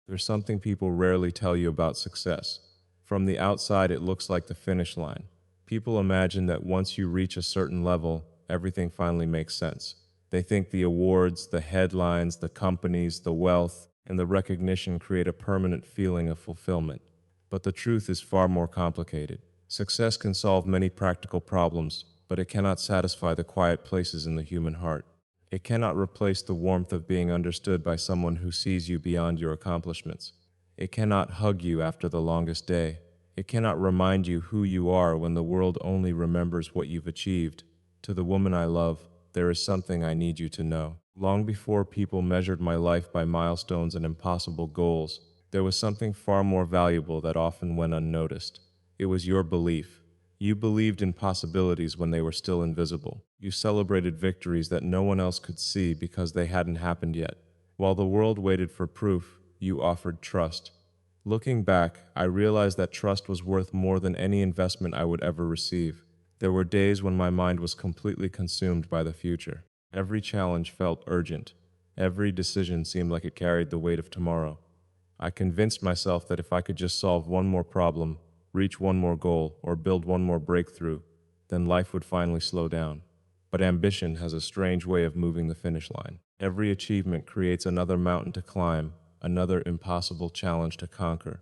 There's something people rarely tell you about success. From the outside, it looks like the finish line. People imagine that once you reach a certain level, everything finally makes sense. They think the awards, the headlines, the companies, the wealth, and the recognition create a permanent feeling of fulfillment. But the truth is far more complicated. Success can solve many practical problems, but it cannot satisfy the quiet places in the human heart. It cannot replace the warmth of being understood by someone who sees you beyond your accomplishments. It cannot hug you after the longest day. It cannot remind you who you are when the world only remembers what you've achieved. To the woman I love, there is something I need you to know. Long before people measured my life by milestones and impossible goals, there was something far more valuable that often went unnoticed. It was your belief. You believed in possibilities when they were still invisible. You celebrated victories that no one else could see because they hadn't happened yet. While the world waited for proof, you offered trust. Looking back, I realized that trust was worth more than any investment I would ever receive. There were days when my mind was completely consumed by the future. Every challenge felt urgent. Every decision seemed like it carried the weight of tomorrow. I convinced myself that if I could just solve one more problem, reach one more goal, or build one more breakthrough, then life would finally slow down. But ambition has a strange way of moving the finish line. Every achievement creates another mountain to climb, another impossible challenge to conquer.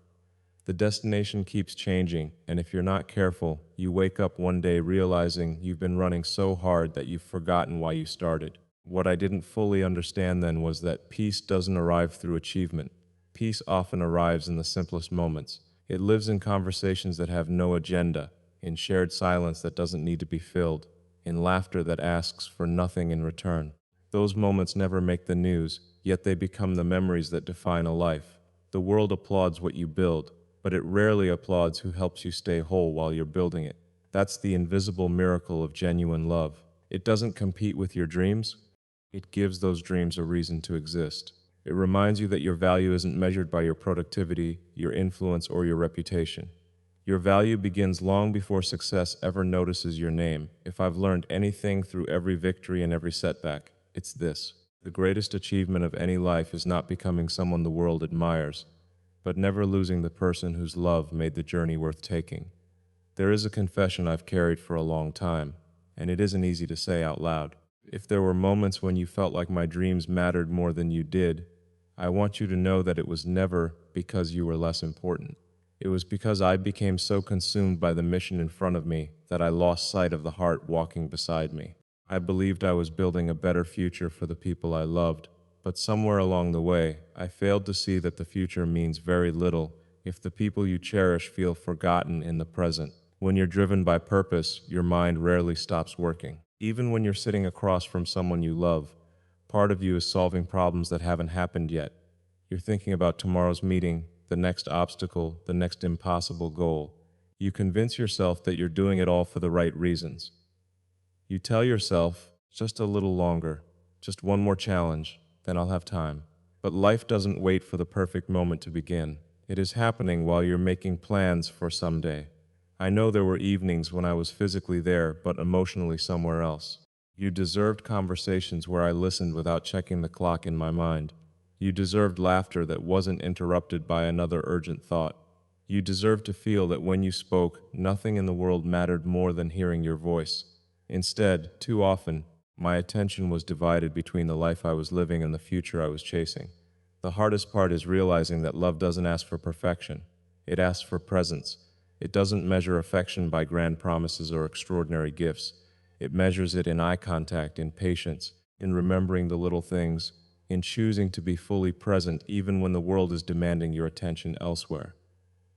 The destination keeps changing, and if you're not careful, you wake up one day realizing you've been running so hard that you've forgotten why you started. What I didn't fully understand then was that peace doesn't arrive through achievement. Peace often arrives in the simplest moments. It lives in conversations that have no agenda, in shared silence that doesn't need to be filled, in laughter that asks for nothing in return. Those moments never make the news, yet they become the memories that define a life. The world applauds what you build, but it rarely applauds who helps you stay whole while you're building it. That's the invisible miracle of genuine love. It doesn't compete with your dreams. It gives those dreams a reason to exist. It reminds you that your value isn't measured by your productivity, your influence, or your reputation. Your value begins long before success ever notices your name. If I've learned anything through every victory and every setback, it's this. The greatest achievement of any life is not becoming someone the world admires, but never losing the person whose love made the journey worth taking. There is a confession I've carried for a long time, and it isn't easy to say out loud. If there were moments when you felt like my dreams mattered more than you did, I want you to know that it was never because you were less important. It was because I became so consumed by the mission in front of me that I lost sight of the heart walking beside me. I believed I was building a better future for the people I loved, but somewhere along the way, I failed to see that the future means very little if the people you cherish feel forgotten in the present. When you're driven by purpose, your mind rarely stops working. Even when you're sitting across from someone you love, part of you is solving problems that haven't happened yet. You're thinking about tomorrow's meeting, the next obstacle, the next impossible goal. You convince yourself that you're doing it all for the right reasons. You tell yourself, just a little longer, just one more challenge, then I'll have time. But life doesn't wait for the perfect moment to begin. It is happening while you're making plans for someday. I know there were evenings when I was physically there, but emotionally somewhere else. You deserved conversations where I listened without checking the clock in my mind. You deserved laughter that wasn't interrupted by another urgent thought. You deserved to feel that when you spoke, nothing in the world mattered more than hearing your voice. Instead, too often, my attention was divided between the life I was living and the future I was chasing. The hardest part is realizing that love doesn't ask for perfection. It asks for presence. It doesn't measure affection by grand promises or extraordinary gifts. It measures it in eye contact, in patience, in remembering the little things, in choosing to be fully present even when the world is demanding your attention elsewhere.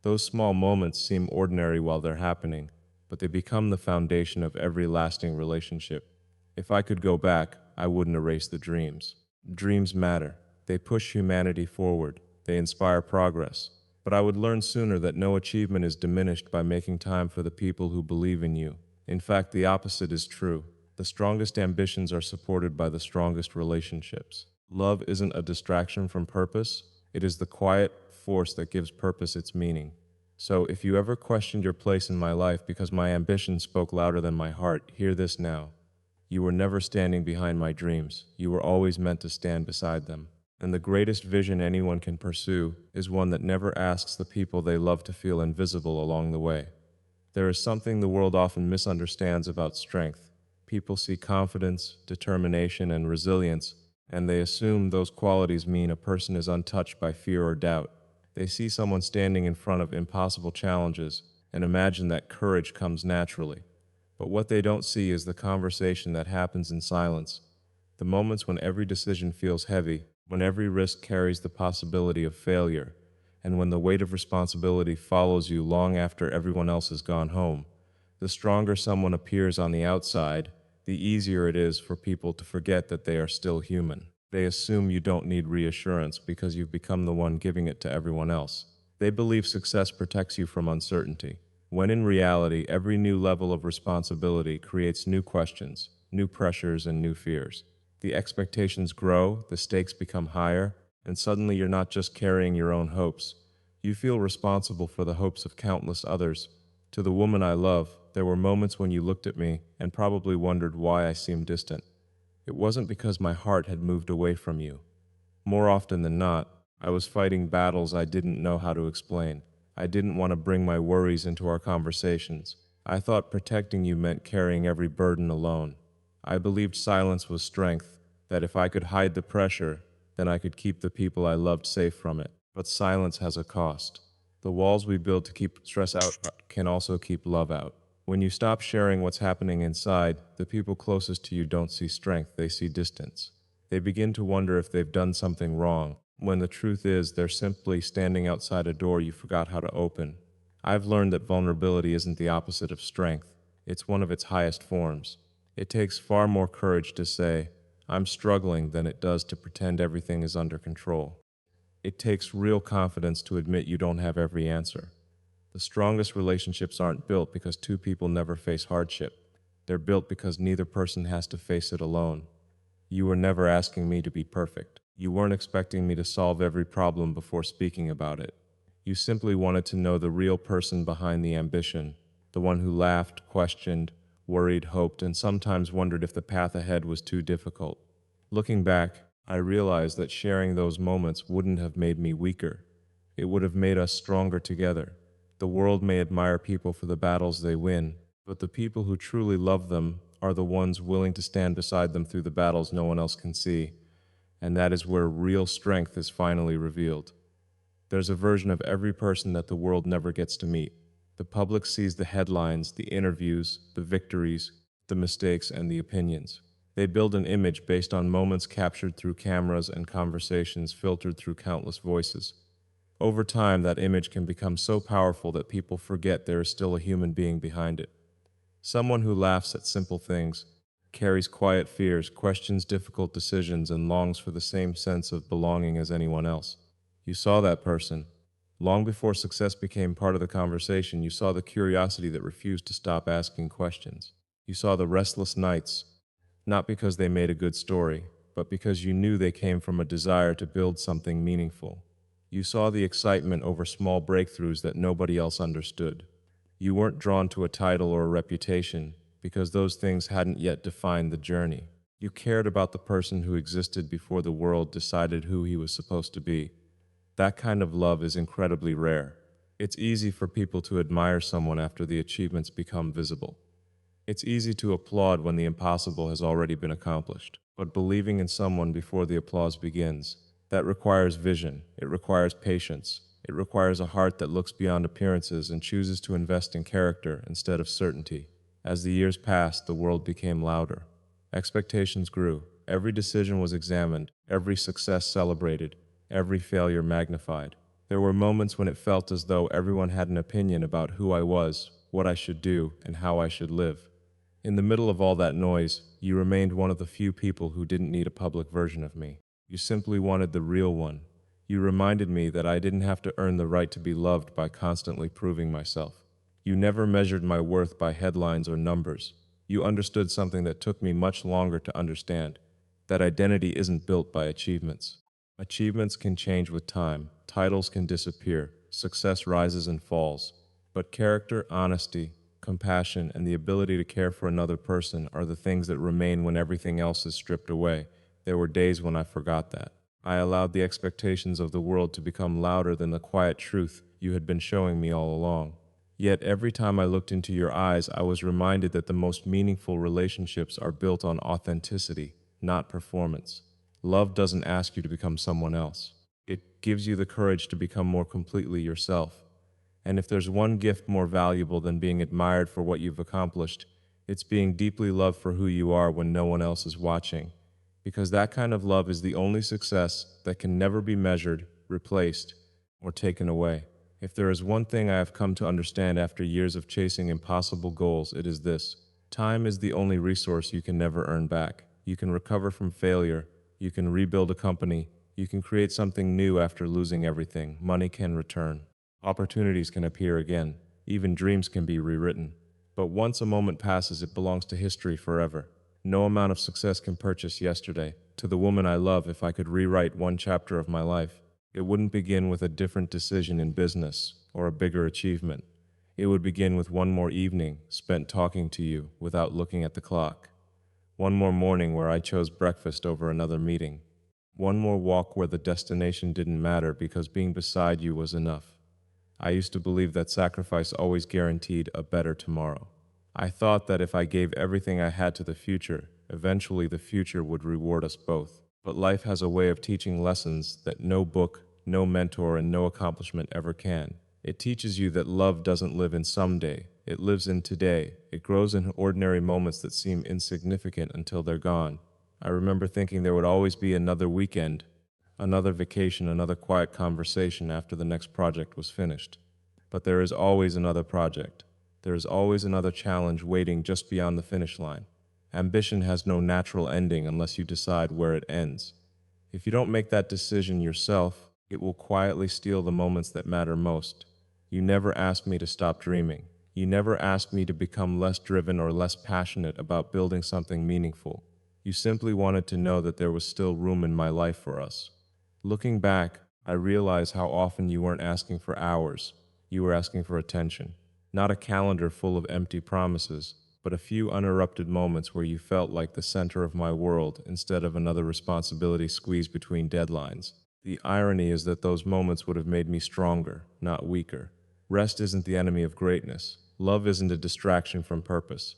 Those small moments seem ordinary while they're happening, but they become the foundation of every lasting relationship. If I could go back, I wouldn't erase the dreams. Dreams matter. They push humanity forward. They inspire progress. But I would learn sooner that no achievement is diminished by making time for the people who believe in you. In fact, the opposite is true. The strongest ambitions are supported by the strongest relationships. Love isn't a distraction from purpose. It is the quiet force that gives purpose its meaning. So if you ever questioned your place in my life because my ambition spoke louder than my heart, hear this now. You were never standing behind my dreams. You were always meant to stand beside them. And the greatest vision anyone can pursue is one that never asks the people they love to feel invisible along the way. There is something the world often misunderstands about strength. People see confidence, determination, and resilience, and they assume those qualities mean a person is untouched by fear or doubt. They see someone standing in front of impossible challenges and imagine that courage comes naturally. But what they don't see is the conversation that happens in silence, the moments when every decision feels heavy, when every risk carries the possibility of failure, and when the weight of responsibility follows you long after everyone else has gone home. The stronger someone appears on the outside, the easier it is for people to forget that they are still human. They assume you don't need reassurance because you've become the one giving it to everyone else. They believe success protects you from uncertainty, when in reality, every new level of responsibility creates new questions, new pressures, and new fears. The expectations grow, the stakes become higher, and suddenly you're not just carrying your own hopes. You feel responsible for the hopes of countless others. To the woman I love, there were moments when you looked at me and probably wondered why I seemed distant. It wasn't because my heart had moved away from you. More often than not, I was fighting battles I didn't know how to explain. I didn't want to bring my worries into our conversations. I thought protecting you meant carrying every burden alone. I believed silence was strength, that if I could hide the pressure, then I could keep the people I loved safe from it. But silence has a cost. The walls we build to keep stress out can also keep love out. When you stop sharing what's happening inside, the people closest to you don't see strength, they see distance. They begin to wonder if they've done something wrong, when the truth is they're simply standing outside a door you forgot how to open. I've learned that vulnerability isn't the opposite of strength, it's one of its highest forms. It takes far more courage to say, I'm struggling, than it does to pretend everything is under control. It takes real confidence to admit you don't have every answer. The strongest relationships aren't built because two people never face hardship. They're built because neither person has to face it alone. You were never asking me to be perfect. You weren't expecting me to solve every problem before speaking about it. You simply wanted to know the real person behind the ambition, the one who laughed, questioned, worried, hoped, and sometimes wondered if the path ahead was too difficult. Looking back, I realized that sharing those moments wouldn't have made me weaker. It would have made us stronger together. The world may admire people for the battles they win, but the people who truly love them are the ones willing to stand beside them through the battles no one else can see. And that is where real strength is finally revealed. There's a version of every person that the world never gets to meet. The public sees the headlines, the interviews, the victories, the mistakes, and the opinions. They build an image based on moments captured through cameras and conversations filtered through countless voices. Over time, that image can become so powerful that people forget there is still a human being behind it. Someone who laughs at simple things, carries quiet fears, questions difficult decisions, and longs for the same sense of belonging as anyone else. You saw that person. Long before success became part of the conversation, you saw the curiosity that refused to stop asking questions. You saw the restless nights, not because they made a good story, but because you knew they came from a desire to build something meaningful. You saw the excitement over small breakthroughs that nobody else understood. You weren't drawn to a title or a reputation because those things hadn't yet defined the journey. You cared about the person who existed before the world decided who he was supposed to be. That kind of love is incredibly rare. It's easy for people to admire someone after the achievements become visible. It's easy to applaud when the impossible has already been accomplished. But believing in someone before the applause begins, that requires vision, it requires patience, it requires a heart that looks beyond appearances and chooses to invest in character instead of certainty. As the years passed, the world became louder. Expectations grew. Every decision was examined, every success celebrated, every failure magnified. There were moments when it felt as though everyone had an opinion about who I was, what I should do, and how I should live. In the middle of all that noise, you remained one of the few people who didn't need a public version of me. You simply wanted the real one. You reminded me that I didn't have to earn the right to be loved by constantly proving myself. You never measured my worth by headlines or numbers. You understood something that took me much longer to understand, that identity isn't built by achievements. Achievements can change with time, titles can disappear, success rises and falls. But character, honesty, compassion, and the ability to care for another person are the things that remain when everything else is stripped away. There were days when I forgot that. I allowed the expectations of the world to become louder than the quiet truth you had been showing me all along. Yet every time I looked into your eyes, I was reminded that the most meaningful relationships are built on authenticity, not performance. Love doesn't ask you to become someone else. It gives you the courage to become more completely yourself. And if there's one gift more valuable than being admired for what you've accomplished, it's being deeply loved for who you are when no one else is watching. Because that kind of love is the only success that can never be measured, replaced, or taken away. If there is one thing I have come to understand after years of chasing impossible goals, it is this. Time is the only resource you can never earn back. You can recover from failure, you can rebuild a company, you can create something new after losing everything. Money can return. Opportunities can appear again. Even dreams can be rewritten. But once a moment passes, it belongs to history forever. No amount of success can purchase yesterday. To the woman I love, if I could rewrite one chapter of my life, it wouldn't begin with a different decision in business or a bigger achievement. It would begin with one more evening spent talking to you without looking at the clock. One more morning where I chose breakfast over another meeting. One more walk where the destination didn't matter because being beside you was enough. I used to believe that sacrifice always guaranteed a better tomorrow. I thought that if I gave everything I had to the future, eventually the future would reward us both. But life has a way of teaching lessons that no book, no mentor, and no accomplishment ever can. It teaches you that love doesn't live in someday, it lives in today. It grows in ordinary moments that seem insignificant until they're gone. I remember thinking there would always be another weekend, another vacation, another quiet conversation after the next project was finished. But there is always another project. There is always another challenge waiting just beyond the finish line. Ambition has no natural ending unless you decide where it ends. If you don't make that decision yourself, it will quietly steal the moments that matter most. You never asked me to stop dreaming. You never asked me to become less driven or less passionate about building something meaningful. You simply wanted to know that there was still room in my life for us. Looking back, I realize how often you weren't asking for hours. You were asking for attention. Not a calendar full of empty promises, but a few uninterrupted moments where you felt like the center of my world instead of another responsibility squeezed between deadlines. The irony is that those moments would have made me stronger, not weaker. Rest isn't the enemy of greatness. Love isn't a distraction from purpose.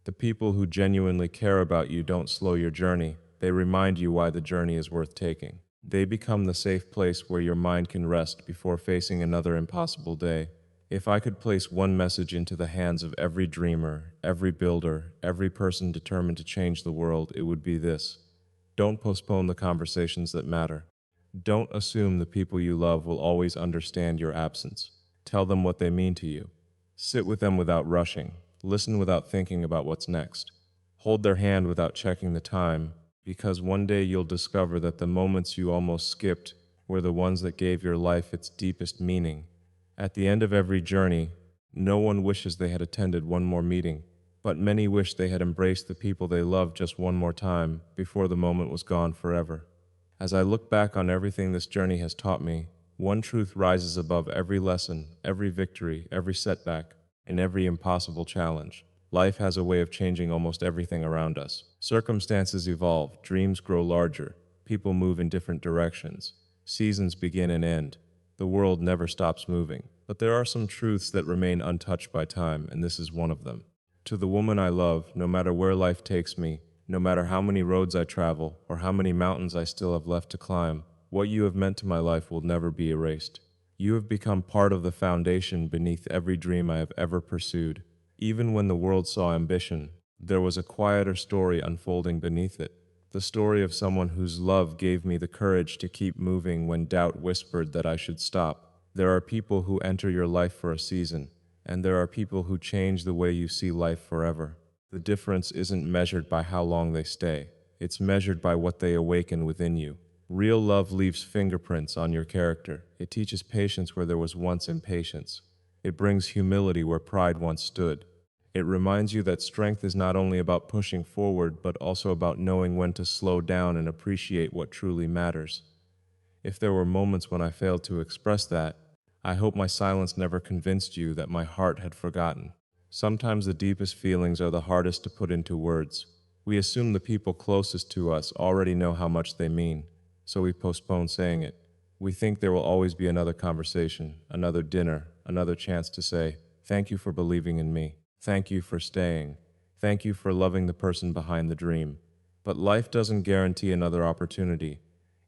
The people who genuinely care about you don't slow your journey. They remind you why the journey is worth taking. They become the safe place where your mind can rest before facing another impossible day. If I could place one message into the hands of every dreamer, every builder, every person determined to change the world, it would be this. Don't postpone the conversations that matter. Don't assume the people you love will always understand your absence. Tell them what they mean to you. Sit with them without rushing. Listen without thinking about what's next. Hold their hand without checking the time, because one day you'll discover that the moments you almost skipped were the ones that gave your life its deepest meaning. At the end of every journey, no one wishes they had attended one more meeting, but many wish they had embraced the people they loved just one more time before the moment was gone forever. As I look back on everything this journey has taught me, one truth rises above every lesson, every victory, every setback, and every impossible challenge. Life has a way of changing almost everything around us. Circumstances evolve, dreams grow larger, people move in different directions, seasons begin and end. The world never stops moving. But there are some truths that remain untouched by time, and this is one of them. To the woman I love, no matter where life takes me, no matter how many roads I travel, or how many mountains I still have left to climb, what you have meant to my life will never be erased. You have become part of the foundation beneath every dream I have ever pursued. Even when the world saw ambition, there was a quieter story unfolding beneath it. The story of someone whose love gave me the courage to keep moving when doubt whispered that I should stop. There are people who enter your life for a season, and there are people who change the way you see life forever. The difference isn't measured by how long they stay. It's measured by what they awaken within you. Real love leaves fingerprints on your character. It teaches patience where there was once impatience. It brings humility where pride once stood. It reminds you that strength is not only about pushing forward, but also about knowing when to slow down and appreciate what truly matters. If there were moments when I failed to express that, I hope my silence never convinced you that my heart had forgotten. Sometimes the deepest feelings are the hardest to put into words. We assume the people closest to us already know how much they mean. so we postpone saying it. We think there will always be another conversation, another dinner, another chance to say, "Thank you for believing in me. Thank you for staying. Thank you for loving the person behind the dream." But life doesn't guarantee another opportunity.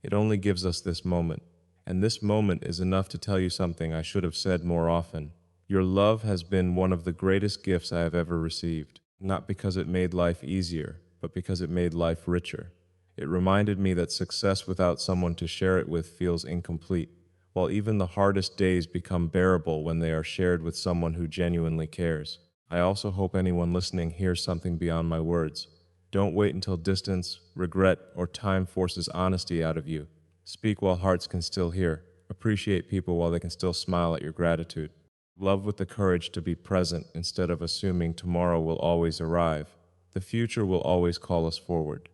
It only gives us this moment. And this moment is enough to tell you something I should have said more often. Your love has been one of the greatest gifts I have ever received, not because it made life easier, but because it made life richer. It reminded me that success without someone to share it with feels incomplete, while even the hardest days become bearable when they are shared with someone who genuinely cares. I also hope anyone listening hears something beyond my words. Don't wait until distance, regret, or time forces honesty out of you. Speak while hearts can still hear. Appreciate people while they can still smile at your gratitude. Love with the courage to be present instead of assuming tomorrow will always arrive. The future will always call us forward.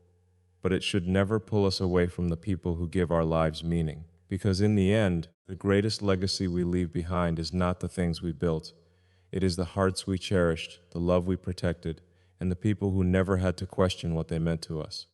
But it should never pull us away from the people who give our lives meaning. Because in the end, the greatest legacy we leave behind is not the things we built. It is the hearts we cherished, the love we protected, and the people who never had to question what they meant to us.